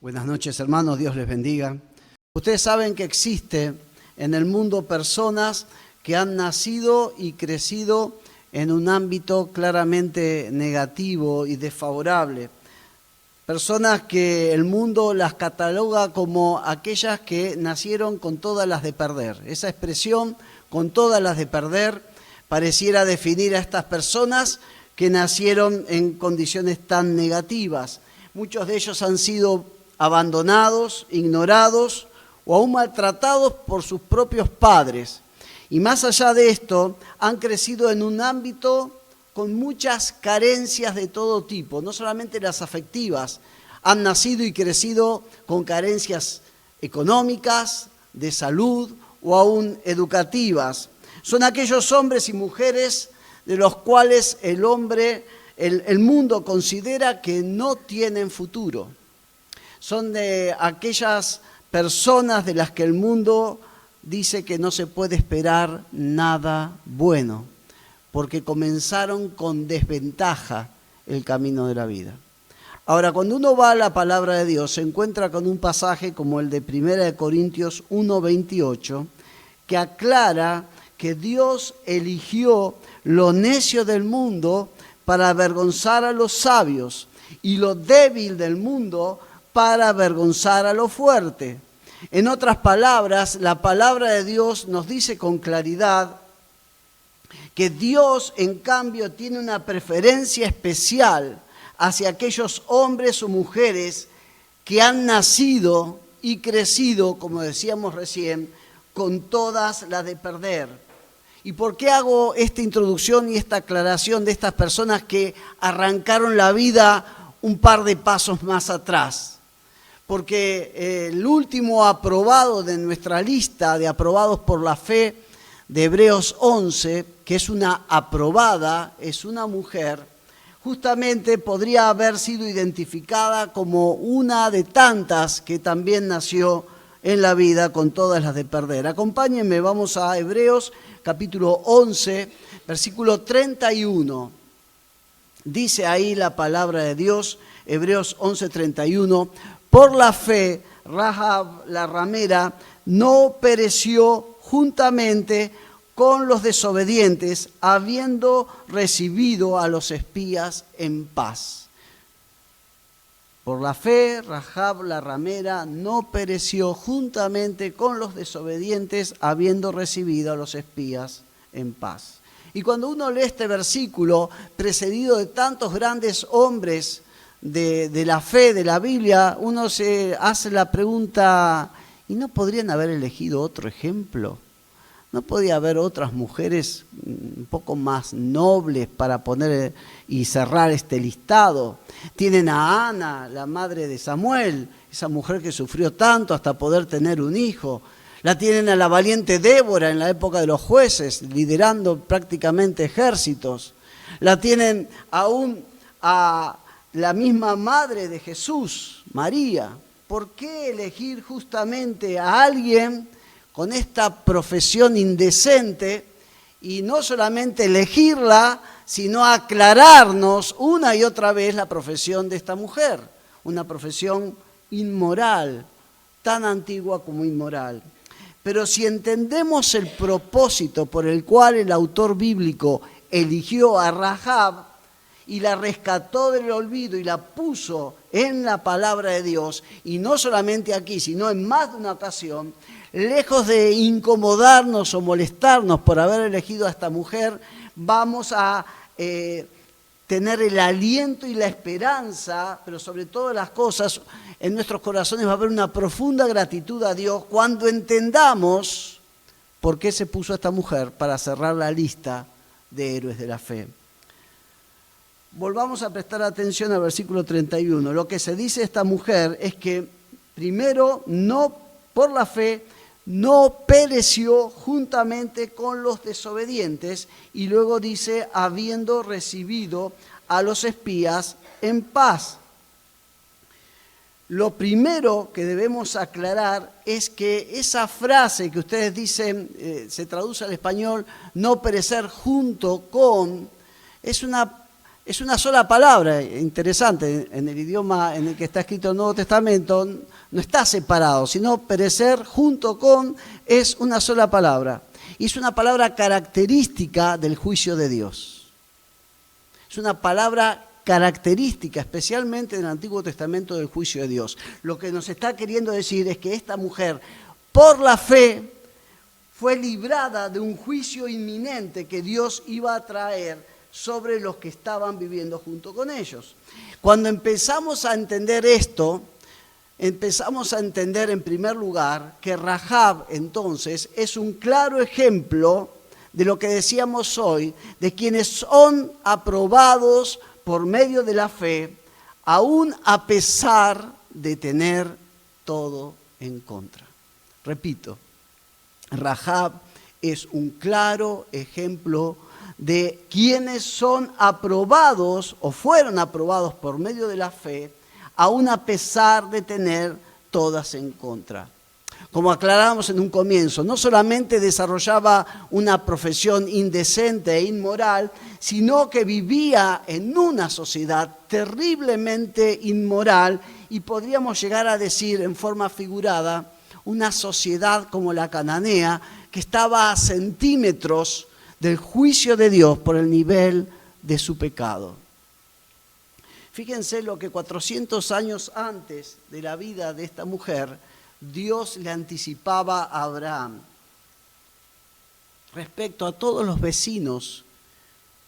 Buenas noches, hermanos, Dios les bendiga. Ustedes saben que existe en el mundo personas que han nacido y crecido en un ámbito claramente negativo y desfavorable. Personas que el mundo las cataloga como aquellas que nacieron con todas las de perder. Esa expresión, con todas las de perder, pareciera definir a estas personas que nacieron en condiciones tan negativas. Muchos de ellos han sido abandonados, ignorados o aún maltratados por sus propios padres. Y más allá de esto, han crecido en un ámbito con muchas carencias de todo tipo, no solamente las afectivas, han nacido y crecido con carencias económicas, de salud o aún educativas. Son aquellos hombres y mujeres de los cuales el mundo considera que no tienen futuro. Son de aquellas personas de las que el mundo dice que no se puede esperar nada bueno, porque comenzaron con desventaja el camino de la vida. Ahora, cuando uno va a la palabra de Dios, se encuentra con un pasaje como el de 1 Corintios 1:28, que aclara que Dios eligió lo necio del mundo para avergonzar a los sabios y lo débil del mundo para avergonzar a lo fuerte. En otras palabras, la palabra de Dios nos dice con claridad que Dios, en cambio, tiene una preferencia especial hacia aquellos hombres o mujeres que han nacido y crecido, como decíamos recién, con todas las de perder. ¿Y por qué hago esta introducción y esta aclaración de estas personas que arrancaron la vida un par de pasos más atrás? Porque el último aprobado de nuestra lista de aprobados por la fe de Hebreos 11, que es una aprobada, es una mujer, justamente podría haber sido identificada como una de tantas que también nació en la vida con todas las de perder. Acompáñenme, vamos a Hebreos capítulo 11, versículo 31. Dice ahí la palabra de Dios, Hebreos 11, 31. Por la fe, Rahab la ramera no pereció juntamente con los desobedientes, habiendo recibido a los espías en paz. Por la fe, Rahab la ramera no pereció juntamente con los desobedientes, habiendo recibido a los espías en paz. Y cuando uno lee este versículo, precedido de tantos grandes hombres de la fe, de la Biblia, uno se hace la pregunta, ¿y no podrían haber elegido otro ejemplo? ¿No podía haber otras mujeres un poco más nobles para poner y cerrar este listado? Tienen a Ana, la madre de Samuel, esa mujer que sufrió tanto hasta poder tener un hijo. La tienen a la valiente Débora en la época de los jueces, liderando prácticamente ejércitos. La tienen aún a la misma madre de Jesús, María. ¿Por qué elegir justamente a alguien con esta profesión indecente y no solamente elegirla, sino aclararnos una y otra vez la profesión de esta mujer? Una profesión inmoral, tan antigua como inmoral. Pero si entendemos el propósito por el cual el autor bíblico eligió a Rahab y la rescató del olvido y la puso en la palabra de Dios, y no solamente aquí, sino en más de una ocasión, lejos de incomodarnos o molestarnos por haber elegido a esta mujer, vamos a tener el aliento y la esperanza, pero sobre todas las cosas, en nuestros corazones va a haber una profunda gratitud a Dios cuando entendamos por qué se puso a esta mujer para cerrar la lista de héroes de la fe. Volvamos a prestar atención al versículo 31. Lo que se dice de esta mujer es que, primero, no por la fe, no pereció juntamente con los desobedientes, y luego dice, habiendo recibido a los espías en paz. Lo primero que debemos aclarar es que esa frase que ustedes dicen, se traduce al español, no perecer junto con, es una Es una sola palabra, interesante, en el idioma en el que está escrito el Nuevo Testamento no está separado, sino perecer junto con es una sola palabra. Y es una palabra característica del juicio de Dios. Es una palabra característica, especialmente en el Antiguo Testamento, del juicio de Dios. Lo que nos está queriendo decir es que esta mujer, por la fe, fue librada de un juicio inminente que Dios iba a traer sobre los que estaban viviendo junto con ellos. Cuando empezamos a entender esto, empezamos a entender en primer lugar que Rahab entonces es un claro ejemplo de lo que decíamos hoy, de quienes son aprobados por medio de la fe, aún a pesar de tener todo en contra. Repito, Rahab es un claro ejemplo de quienes son aprobados o fueron aprobados por medio de la fe, aún a pesar de tener todas en contra. Como aclaramos en un comienzo, no solamente desarrollaba una profesión indecente e inmoral, sino que vivía en una sociedad terriblemente inmoral y podríamos llegar a decir en forma figurada, una sociedad como la cananea que estaba a centímetros del juicio de Dios por el nivel de su pecado. Fíjense lo que 400 años antes de la vida de esta mujer, Dios le anticipaba a Abraham respecto a todos los vecinos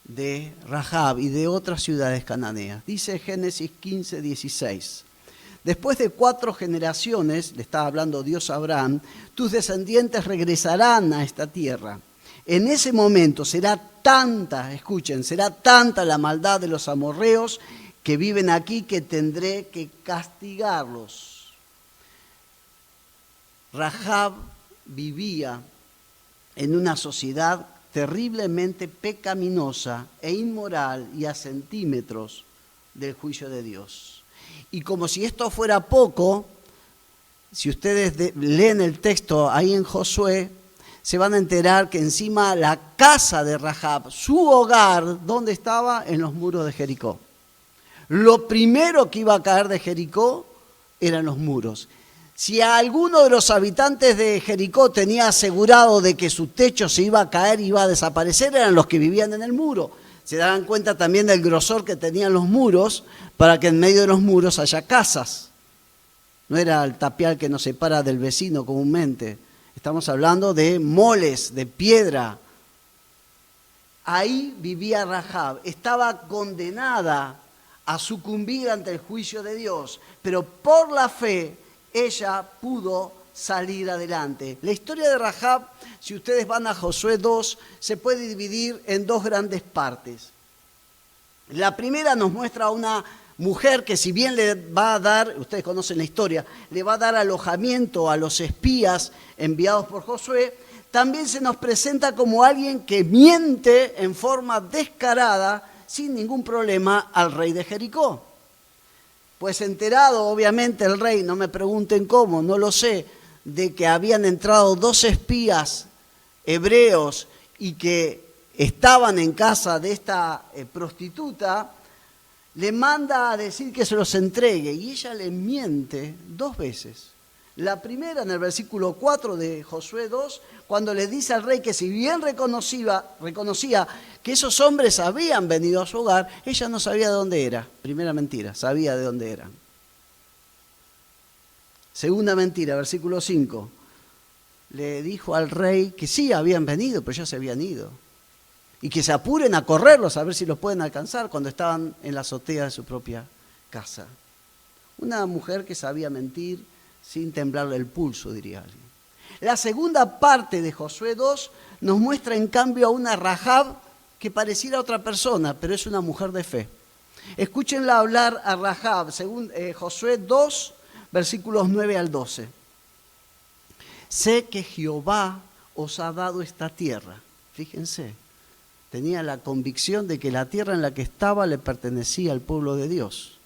de Rahab y de otras ciudades cananeas. Dice Génesis 15, 16. Después de 4 generaciones, le estaba hablando Dios a Abraham, tus descendientes regresarán a esta tierra. En ese momento será tanta, escuchen, será tanta la maldad de los amorreos que viven aquí que tendré que castigarlos. Rahab vivía en una sociedad terriblemente pecaminosa e inmoral y a centímetros del juicio de Dios. Y como si esto fuera poco, si ustedes leen el texto ahí en Josué, se van a enterar que encima la casa de Rahab, su hogar, ¿dónde estaba? En los muros de Jericó. Lo primero que iba a caer de Jericó eran los muros. Si a alguno de los habitantes de Jericó tenía asegurado de que su techo se iba a caer y iba a desaparecer, eran los que vivían en el muro. Se darán cuenta también del grosor que tenían los muros para que en medio de los muros haya casas. No era el tapial que nos separa del vecino comúnmente. Estamos hablando de moles, de piedra. Ahí vivía Rahab. Estaba condenada a sucumbir ante el juicio de Dios, pero por la fe ella pudo salir adelante. La historia de Rahab, si ustedes van a Josué 2, se puede dividir en 2 grandes partes. La primera nos muestra a una mujer que, si bien le va a dar, ustedes conocen la historia, le va a dar alojamiento a los espías enviados por Josué, también se nos presenta como alguien que miente en forma descarada, sin ningún problema, al rey de Jericó. Pues enterado, obviamente, el rey, no me pregunten cómo, no lo sé, de que habían entrado 2 espías hebreos y que estaban en casa de esta prostituta, le manda a decir que se los entregue y ella le miente 2 veces. La primera en el versículo 4 de Josué 2, cuando le dice al rey que si bien reconocía que esos hombres habían venido a su hogar, ella no sabía de dónde era. Primera mentira, sabía de dónde eran. Segunda mentira, versículo 5, le dijo al rey que sí habían venido, pero ya se habían ido. Y que se apuren a correrlos a ver si los pueden alcanzar cuando estaban en la azotea de su propia casa. Una mujer que sabía mentir sin temblarle el pulso, diría alguien. La segunda parte de Josué 2 nos muestra en cambio a una Rahab que pareciera otra persona, pero es una mujer de fe. Escúchenla hablar a Rahab, según Josué 2, versículos 9 al 12. Sé que Jehová os ha dado esta tierra. Fíjense, tenía la convicción de que la tierra en la que estaba le pertenecía al pueblo de Dios.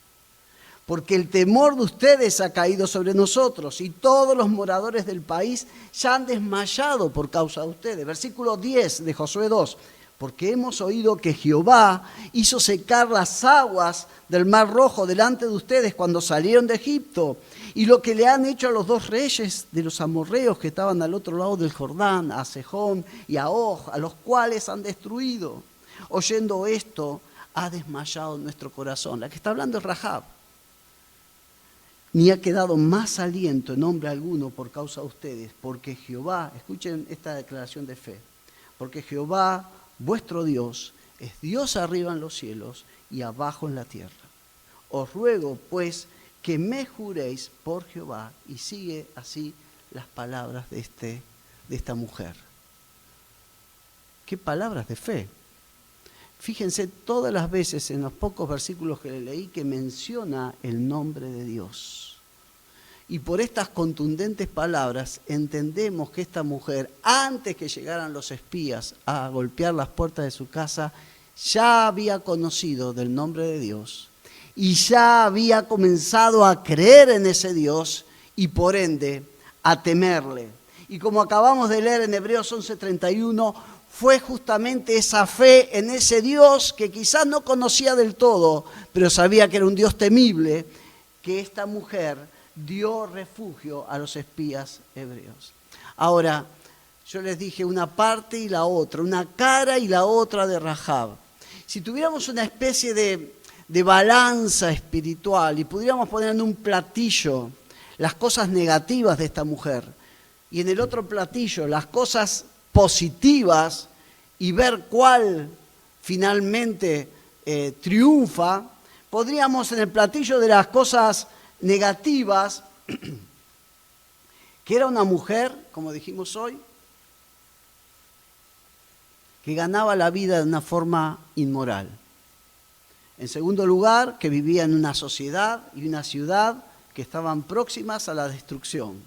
Porque el temor de ustedes ha caído sobre nosotros y todos los moradores del país ya han desmayado por causa de ustedes. Versículo 10 de Josué 2. porque hemos oído que Jehová hizo secar las aguas del Mar Rojo delante de ustedes cuando salieron de Egipto, y lo que le han hecho a los 2 reyes de los amorreos que estaban al otro lado del Jordán, a Sejón y a Og, a los cuales han destruido. Oyendo esto, ha desmayado nuestro corazón. La que está hablando es Rahab. Ni ha quedado más aliento en hombre alguno por causa de ustedes, porque Jehová, escuchen esta declaración de fe, porque Jehová, vuestro Dios, es Dios arriba en los cielos y abajo en la tierra. Os ruego, pues, que me juréis por Jehová. Y sigue así las palabras de esta mujer. ¿Qué palabras de fe? Fíjense todas las veces en los pocos versículos que le leí que menciona el nombre de Dios. Y por estas contundentes palabras entendemos que esta mujer, antes que llegaran los espías a golpear las puertas de su casa, ya había conocido del nombre de Dios y ya había comenzado a creer en ese Dios y por ende a temerle. Y como acabamos de leer en Hebreos 11:31, fue justamente esa fe en ese Dios que quizás no conocía del todo, pero sabía que era un Dios temible, que esta mujer dio refugio a los espías hebreos. Ahora, yo les dije una parte y la otra, una cara y la otra de Rahab. Si tuviéramos una especie de balanza espiritual y pudiéramos poner en un platillo las cosas negativas de esta mujer y en el otro platillo las cosas positivas y ver cuál finalmente triunfa, podríamos en el platillo de las cosas negativas, que era una mujer, como dijimos hoy, que ganaba la vida de una forma inmoral. En segundo lugar, que vivía en una sociedad y una ciudad que estaban próximas a la destrucción.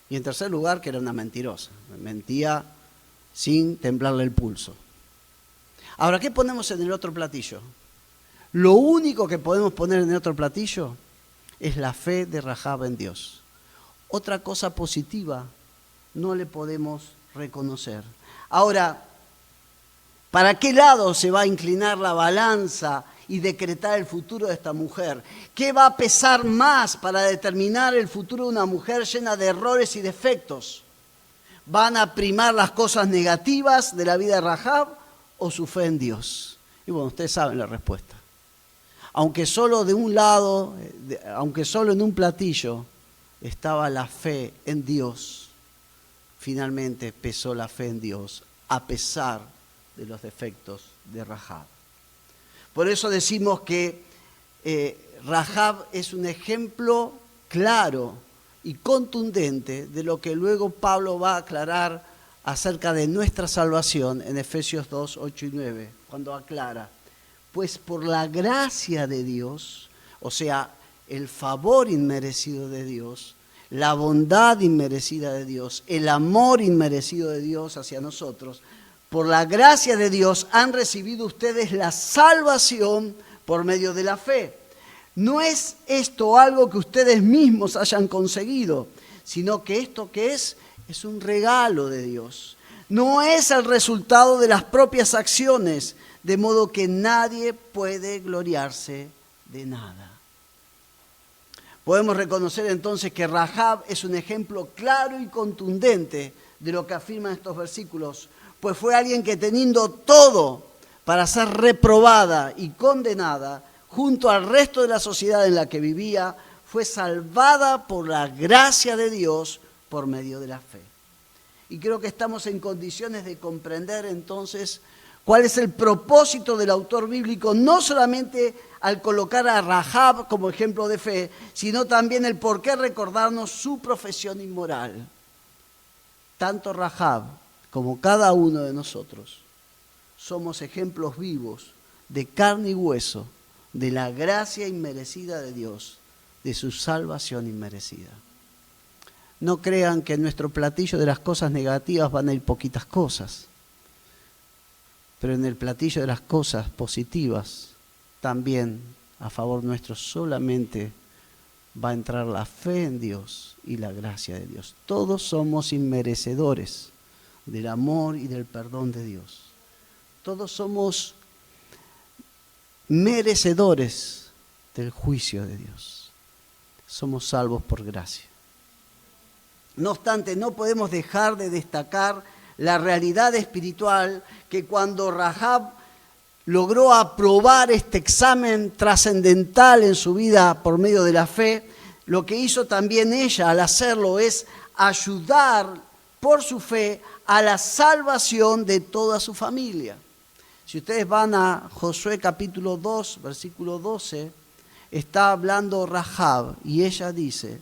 Y en tercer lugar, que era una mentirosa, mentía sin temblarle el pulso. Ahora, ¿qué ponemos en el otro platillo? Lo único que podemos poner en el otro platillo es la fe de Rahab en Dios. Otra cosa positiva no le podemos reconocer. Ahora, ¿para qué lado se va a inclinar la balanza y decretar el futuro de esta mujer? ¿Qué va a pesar más para determinar el futuro de una mujer llena de errores y defectos? ¿Van a primar las cosas negativas de la vida de Rahab o su fe en Dios? Y bueno, ustedes saben la respuesta. Aunque solo de un lado, aunque solo en un platillo estaba la fe en Dios, finalmente pesó la fe en Dios, a pesar de los defectos de Rahab. Por eso decimos que Rahab es un ejemplo claro y contundente de lo que luego Pablo va a aclarar acerca de nuestra salvación en Efesios 2, 8 y 9, cuando aclara: pues por la gracia de Dios, o sea, el favor inmerecido de Dios, la bondad inmerecida de Dios, el amor inmerecido de Dios hacia nosotros, por la gracia de Dios han recibido ustedes la salvación por medio de la fe. No es esto algo que ustedes mismos hayan conseguido, sino que esto que es un regalo de Dios. No es el resultado de las propias acciones, de modo que nadie puede gloriarse de nada. Podemos reconocer entonces que Rahab es un ejemplo claro y contundente de lo que afirman estos versículos, pues fue alguien que teniendo todo para ser reprobada y condenada, junto al resto de la sociedad en la que vivía, fue salvada por la gracia de Dios por medio de la fe. Y creo que estamos en condiciones de comprender entonces cuál es el propósito del autor bíblico, no solamente al colocar a Rahab como ejemplo de fe, sino también el por qué recordarnos su profesión inmoral. Tanto Rahab como cada uno de nosotros somos ejemplos vivos de carne y hueso de la gracia inmerecida de Dios, de su salvación inmerecida. No crean que en nuestro platillo de las cosas negativas van a ir poquitas cosas, pero en el platillo de las cosas positivas también a favor nuestro solamente va a entrar la fe en Dios y la gracia de Dios. Todos somos inmerecedores del amor y del perdón de Dios. Todos somos merecedores del juicio de Dios. Somos salvos por gracia. No obstante, no podemos dejar de destacar la realidad espiritual que cuando Rahab logró aprobar este examen trascendental en su vida por medio de la fe, lo que hizo también ella al hacerlo es ayudar por su fe a la salvación de toda su familia. Si ustedes van a Josué capítulo 2, versículo 12, está hablando Rahab y ella dice: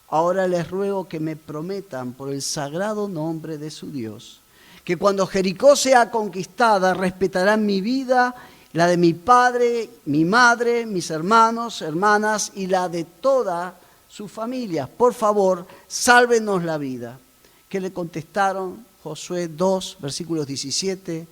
ahora les ruego que me prometan por el sagrado nombre de su Dios, que cuando Jericó sea conquistada respetarán mi vida, la de mi padre, mi madre, mis hermanos, hermanas y la de toda su familia. Por favor, sálvenos la vida. ¿Qué le contestaron? Josué 2, versículos 17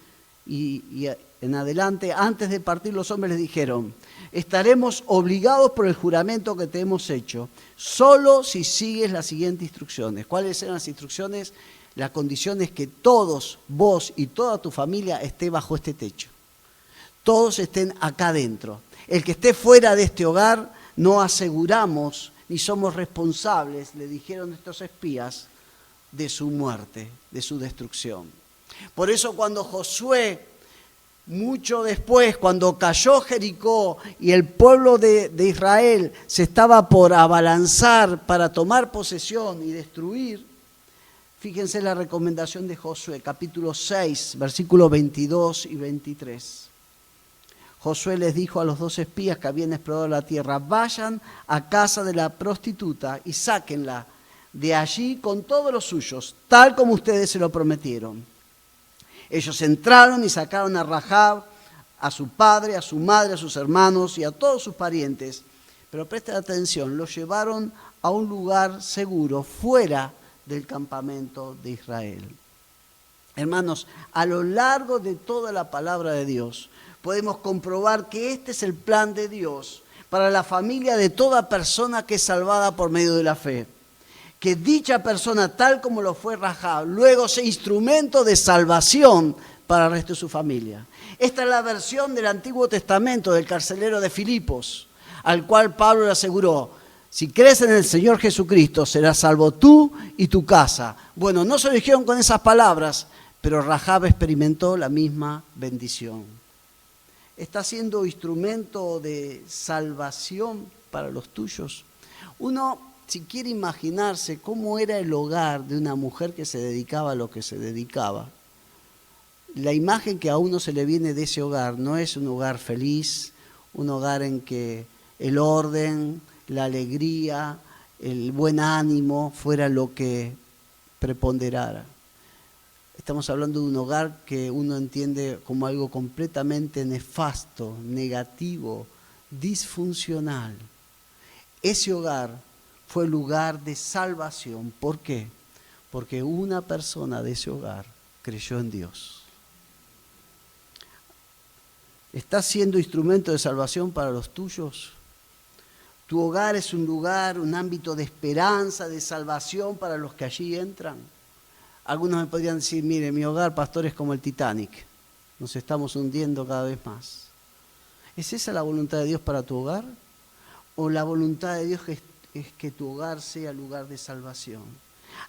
y en adelante. Antes de partir los hombres les dijeron: estaremos obligados por el juramento que te hemos hecho, solo si sigues las siguientes instrucciones. ¿Cuáles eran las instrucciones? La condición es que todos, vos y toda tu familia, esté bajo este techo. Todos estén acá adentro. El que esté fuera de este hogar, no aseguramos ni somos responsables, le dijeron estos espías, de su muerte, de su destrucción. Por eso cuando Josué, mucho después, cuando cayó Jericó y el pueblo de Israel se estaba por abalanzar para tomar posesión y destruir, fíjense la recomendación de Josué, capítulo 6, versículos 22 y 23. Josué les dijo a los 2 espías que habían explorado la tierra: vayan a casa de la prostituta y sáquenla de allí con todos los suyos, tal como ustedes se lo prometieron. Ellos entraron y sacaron a Rahab, a su padre, a su madre, a sus hermanos y a todos sus parientes. Pero presten atención, los llevaron a un lugar seguro, fuera del campamento de Israel. Hermanos, a lo largo de toda la palabra de Dios, podemos comprobar que este es el plan de Dios para la familia de toda persona que es salvada por medio de la fe. Que dicha persona, tal como lo fue Rahab, luego sea instrumento de salvación para el resto de su familia. Esta es la versión del Antiguo Testamento del carcelero de Filipos, al cual Pablo le aseguró: si crees en el Señor Jesucristo, serás salvo tú y tu casa. Bueno, no se lo dijeron con esas palabras, pero Rahab experimentó la misma bendición. ¿Está siendo instrumento de salvación para los tuyos? Uno, si quiere imaginarse cómo era el hogar de una mujer que se dedicaba a lo que se dedicaba, la imagen que a uno se le viene de ese hogar no es un hogar feliz, un hogar en que el orden, la alegría, el buen ánimo fuera lo que preponderara. Estamos hablando de un hogar que uno entiende como algo completamente nefasto, negativo, disfuncional. Ese hogar fue lugar de salvación. ¿Por qué? Porque una persona de ese hogar creyó en Dios. ¿Estás siendo instrumento de salvación para los tuyos? ¿Tu hogar es un lugar, un ámbito de esperanza, de salvación para los que allí entran? Algunos me podrían decir: mire, mi hogar, pastor, es como el Titanic. Nos estamos hundiendo cada vez más. ¿Es esa la voluntad de Dios para tu hogar? ¿O la voluntad de Dios es que tu hogar sea lugar de salvación?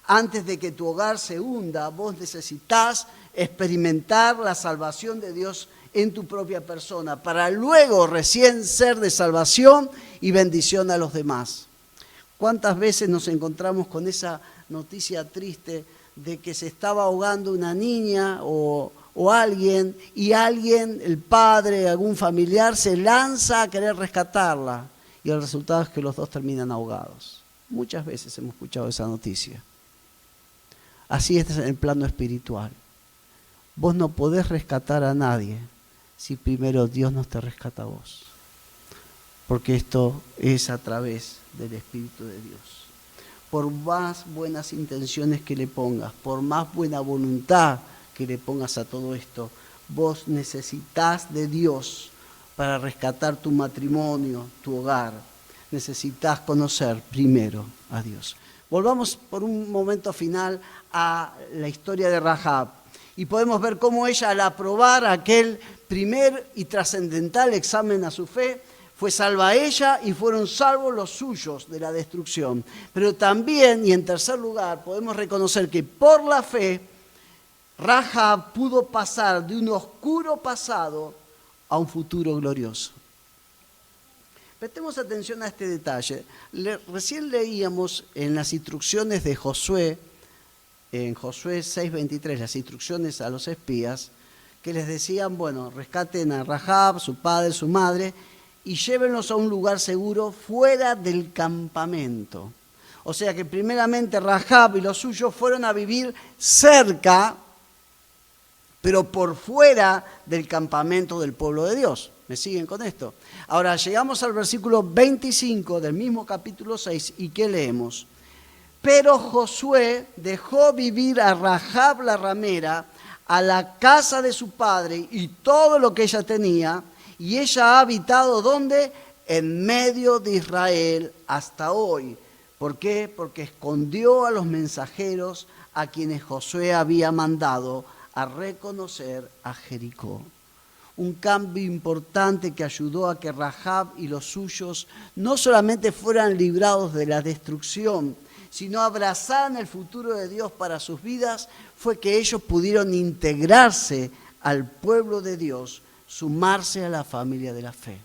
Antes de que tu hogar se hunda, vos necesitas experimentar la salvación de Dios en tu propia persona, para luego recién ser de salvación y bendición a los demás. ¿Cuántas veces nos encontramos con esa noticia triste de que se estaba ahogando una niña o alguien, y alguien, el padre, algún familiar, se lanza a querer rescatarla, y el resultado es que los dos terminan ahogados? Muchas veces hemos escuchado esa noticia. Así es en el plano espiritual. Vos no podés rescatar a nadie si primero Dios no te rescata a vos, porque esto es a través del Espíritu de Dios. Por más buenas intenciones que le pongas, por más buena voluntad que le pongas a todo esto, vos necesitas de Dios para rescatar tu matrimonio, tu hogar. Necesitas conocer primero a Dios. Volvamos por un momento final a la historia de Rahab. Y podemos ver cómo ella, al aprobar aquel primer y trascendental examen a su fe, fue salva ella y fueron salvos los suyos de la destrucción. Pero también, y en tercer lugar, podemos reconocer que por la fe, Rahab pudo pasar de un oscuro pasado a un futuro glorioso. Prestemos atención a este detalle. Recién leíamos en las instrucciones de Josué, en Josué 6:23, las instrucciones a los espías, que les decían, bueno, rescaten a Rahab, su padre, su madre, y llévenlos a un lugar seguro fuera del campamento. O sea que primeramente Rahab y los suyos fueron a vivir cerca, pero por fuera del campamento del pueblo de Dios. ¿Me siguen con esto? Ahora llegamos al versículo 25 del mismo capítulo 6, ¿y qué leemos? Pero Josué dejó vivir a Rahab la ramera, a la casa de su padre y todo lo que ella tenía, y ella ha habitado, ¿dónde? En medio de Israel hasta hoy. ¿Por qué? Porque escondió a los mensajeros a quienes Josué había mandado a reconocer a Jericó. Un cambio importante que ayudó a que Rahab y los suyos no solamente fueran librados de la destrucción, sino abrazaran el futuro de Dios para sus vidas, fue que ellos pudieron integrarse al pueblo de Dios, sumarse a la familia de la fe.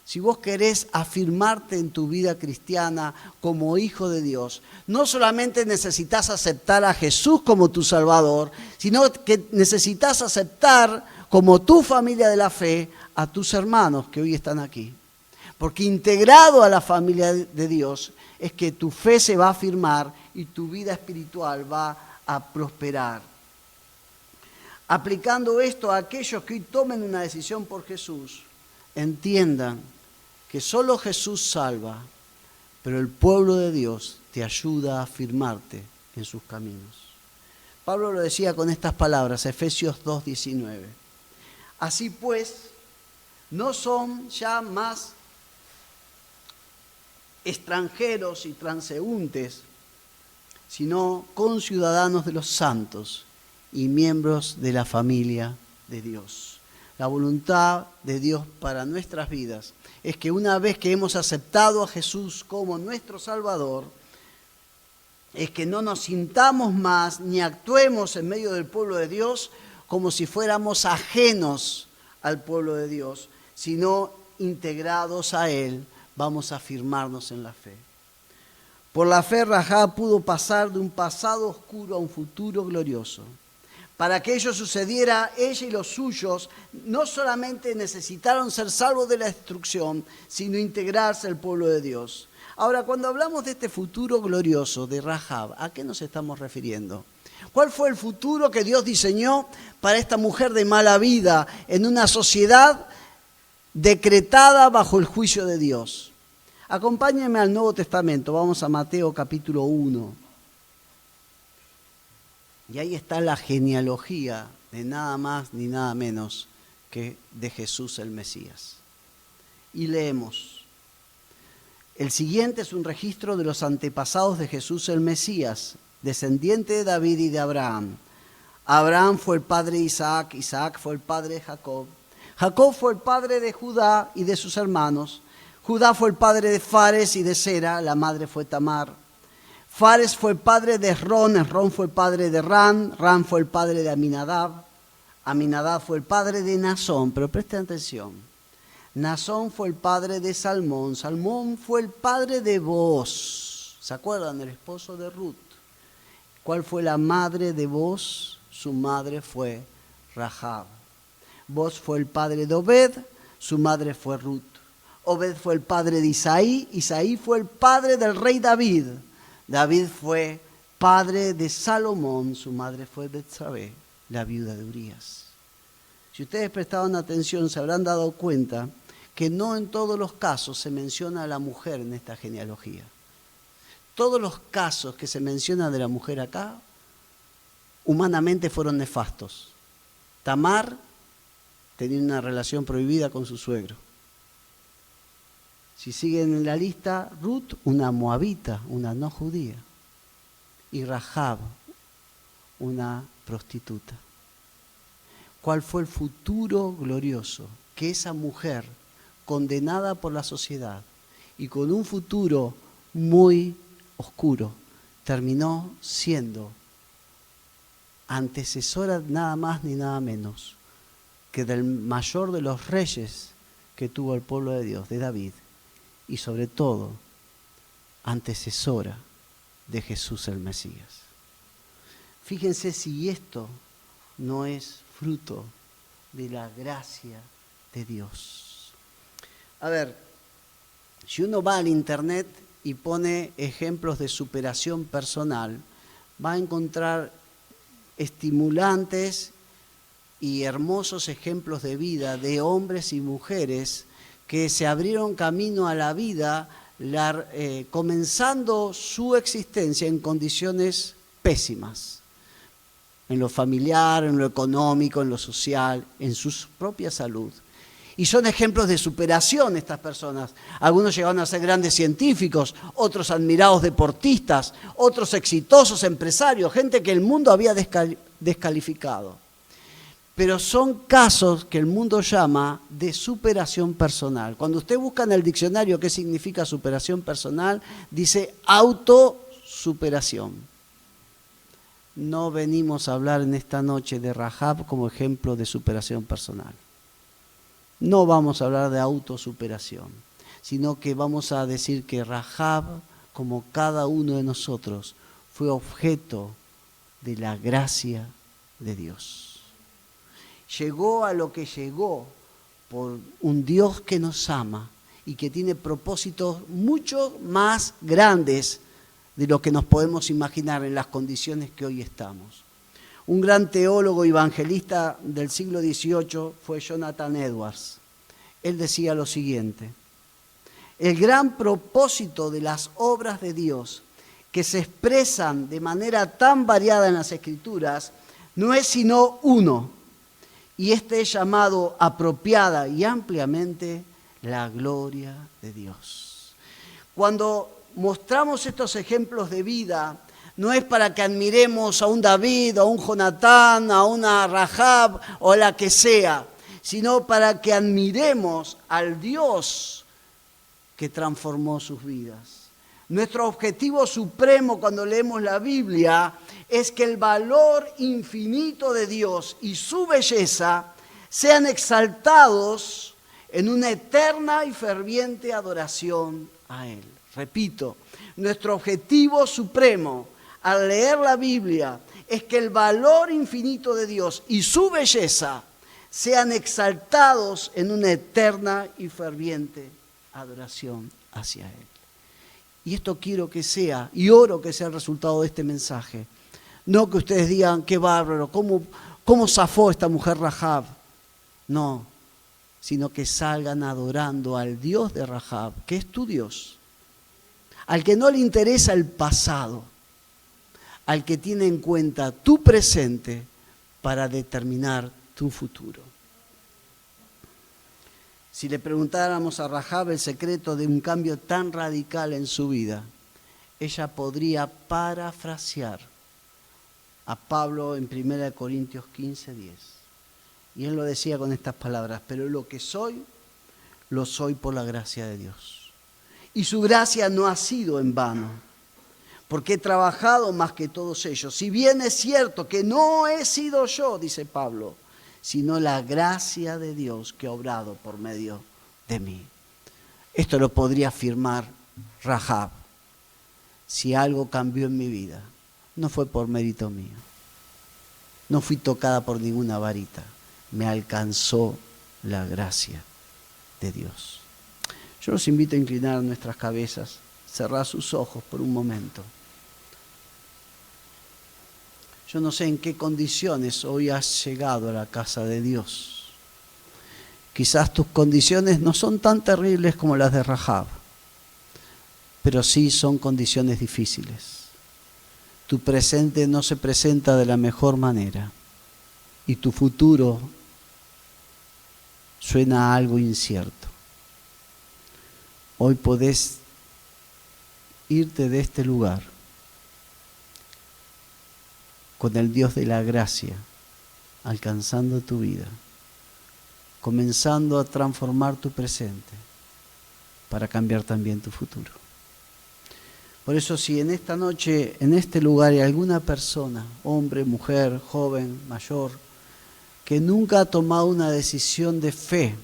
Si vos querés afirmarte en tu vida cristiana como hijo de Dios, no solamente necesitas aceptar a Jesús como tu Salvador, sino que necesitas aceptar como tu familia de la fe a tus hermanos que hoy están aquí. Porque integrado a la familia de Dios es que tu fe se va a afirmar y tu vida espiritual va a prosperar. Aplicando esto a aquellos que hoy tomen una decisión por Jesús, entiendan que solo Jesús salva, pero el pueblo de Dios te ayuda a afirmarte en sus caminos. Pablo lo decía con estas palabras, Efesios 2:19. Así pues, no son ya más extranjeros y transeúntes, sino conciudadanos de los santos y miembros de la familia de Dios. La voluntad de Dios para nuestras vidas es que una vez que hemos aceptado a Jesús como nuestro Salvador, es que no nos sintamos más ni actuemos en medio del pueblo de Dios como si fuéramos ajenos al pueblo de Dios, sino integrados a Él, vamos a afirmarnos en la fe. Por la fe, Rahab pudo pasar de un pasado oscuro a un futuro glorioso. Para que ello sucediera, ella y los suyos no solamente necesitaron ser salvos de la destrucción, sino integrarse al pueblo de Dios. Ahora, cuando hablamos de este futuro glorioso de Rahab, ¿a qué nos estamos refiriendo? ¿Cuál fue el futuro que Dios diseñó para esta mujer de mala vida en una sociedad decretada bajo el juicio de Dios? Acompáñenme al Nuevo Testamento, vamos a Mateo capítulo 1. Y ahí está la genealogía de nada más ni nada menos que de Jesús el Mesías. Y leemos. El siguiente es un registro de los antepasados de Jesús el Mesías, descendiente de David y de Abraham. Abraham fue el padre de Isaac, Isaac fue el padre de Jacob. Jacob fue el padre de Judá y de sus hermanos. Judá fue el padre de Fares y de Sera, la madre fue Tamar. Fares fue el padre de Esrón, Esrón fue el padre de Ram, Ram fue el padre de Aminadab, Aminadab fue el padre de Nasón, pero presten atención, Nasón fue el padre de Salmón, Salmón fue el padre de Booz, ¿se acuerdan? El esposo de Ruth. ¿Cuál fue la madre de Booz? Su madre fue Rahab. Booz fue el padre de Obed, su madre fue Ruth. Obed fue el padre de Isaí, Isaí fue el padre del rey David. David fue padre de Salomón, su madre fue Betsabé, la viuda de Urías. Si ustedes prestaban atención, se habrán dado cuenta que no en todos los casos se menciona a la mujer en esta genealogía. Todos los casos que se mencionan de la mujer acá, humanamente fueron nefastos. Tamar tenía una relación prohibida con su suegro. Si siguen en la lista, Ruth, una moabita, una no judía. Y Rahab, una prostituta. cuál fue el futuro glorioso que esa mujer, condenada por la sociedad y con un futuro muy oscuro, terminó siendo antecesora nada más ni nada menos que del mayor de los reyes que tuvo el pueblo de Dios, de David, y sobre todo antecesora de Jesús el Mesías. Fíjense si esto no es fruto de la gracia de Dios. A ver, si uno va al internet y pone ejemplos de superación personal, va a encontrar estimulantes y hermosos ejemplos de vida de hombres y mujeres que se abrieron camino a la vida comenzando su existencia en condiciones pésimas, en lo familiar, en lo económico, en lo social, en su propia salud. Y son ejemplos de superación estas personas. Algunos llegaron a ser grandes científicos, otros admirados deportistas, otros exitosos empresarios, gente que el mundo había descalificado. Pero son casos que el mundo llama de superación personal. Cuando usted busca en el diccionario qué significa superación personal, dice autosuperación. No venimos a hablar en esta noche de Rahab como ejemplo de superación personal. No vamos a hablar de autosuperación, sino que vamos a decir que Rahab, como cada uno de nosotros, fue objeto de la gracia de Dios. Llegó a lo que llegó por un Dios que nos ama y que tiene propósitos mucho más grandes de lo que nos podemos imaginar en las condiciones que hoy estamos. Un gran teólogo evangelista del siglo XVIII fue Jonathan Edwards. Él decía lo siguiente: el gran propósito de las obras de Dios que se expresan de manera tan variada en las Escrituras no es sino uno, y este es llamado apropiada y ampliamente la gloria de Dios. Cuando mostramos estos ejemplos de vida, no es para que admiremos a un David, a un Jonatán, a una Rahab o a la que sea, sino para que admiremos al Dios que transformó sus vidas. Nuestro objetivo supremo cuando leemos la Biblia es que el valor infinito de Dios y su belleza sean exaltados en una eterna y ferviente adoración a Él. Repito, nuestro objetivo supremo al leer la Biblia es que el valor infinito de Dios y su belleza sean exaltados en una eterna y ferviente adoración hacia Él. Y esto quiero que sea, y oro que sea el resultado de este mensaje. No que ustedes digan, qué bárbaro, cómo zafó esta mujer Rahab. No, sino que salgan adorando al Dios de Rahab, que es tu Dios. Al que no le interesa el pasado, al que tiene en cuenta tu presente para determinar tu futuro. Si le preguntáramos a Rahab el secreto de un cambio tan radical en su vida, ella podría parafrasear a Pablo en 1 Corintios 15:10. Y él lo decía con estas palabras: pero lo que soy, lo soy por la gracia de Dios. Y su gracia no ha sido en vano, porque he trabajado más que todos ellos. Si bien es cierto que no he sido yo, dice Pablo, sino la gracia de Dios que ha obrado por medio de mí. Esto lo podría afirmar Rahab. Si algo cambió en mi vida, no fue por mérito mío. No fui tocada por ninguna varita. Me alcanzó la gracia de Dios. Yo los invito a inclinar nuestras cabezas, cerrar sus ojos por un momento. Yo no sé en qué condiciones hoy has llegado a la casa de Dios. Quizás tus condiciones no son tan terribles como las de Rahab, pero sí son condiciones difíciles. Tu presente no se presenta de la mejor manera y tu futuro suena a algo incierto. Hoy podés irte de este lugar con el Dios de la gracia alcanzando tu vida, comenzando a transformar tu presente para cambiar también tu futuro. Por eso, si en esta noche, en este lugar hay alguna persona, hombre, mujer, joven, mayor, que nunca ha tomado una decisión de fe,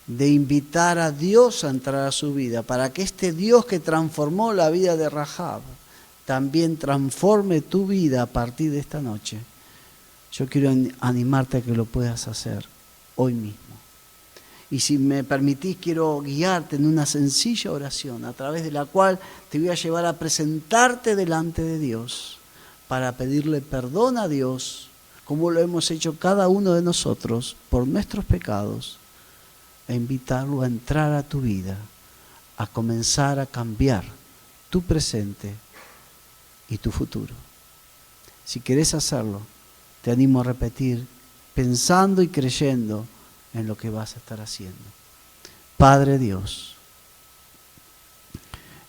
de invitar a Dios a entrar a su vida, para que este Dios que transformó la vida de Rahab también transforme tu vida a partir de esta noche, yo quiero animarte a que lo puedas hacer hoy mismo. Y si me permitís, quiero guiarte en una sencilla oración a través de la cual te voy a llevar a presentarte delante de Dios para pedirle perdón a Dios, como lo hemos hecho cada uno de nosotros por nuestros pecados, e invitarlo a entrar a tu vida, a comenzar a cambiar tu presente y tu futuro. Si querés hacerlo, te animo a repetir, pensando y creyendo en lo que vas a estar haciendo. Padre Dios,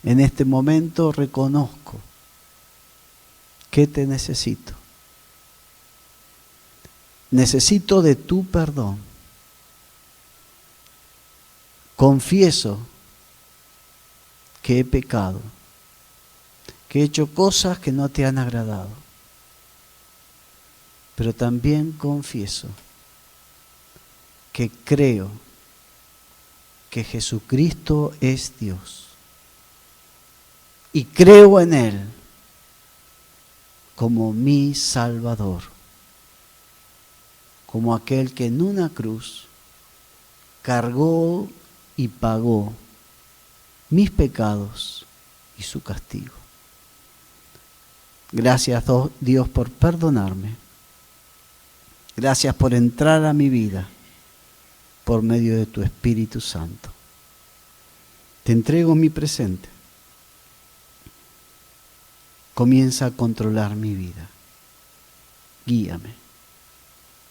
en este momento reconozco que te necesito. Necesito de tu perdón. Confieso que he pecado, que he hecho cosas que no te han agradado, pero también confieso que creo que Jesucristo es Dios y creo en Él como mi Salvador, como aquel que en una cruz cargó y pagó mis pecados y su castigo. Gracias, Dios, por perdonarme. Gracias por entrar a mi vida por medio de tu Espíritu Santo. Te entrego mi presente. Comienza a controlar mi vida. Guíame.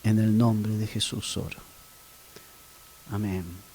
En el nombre de Jesús oro. Amén.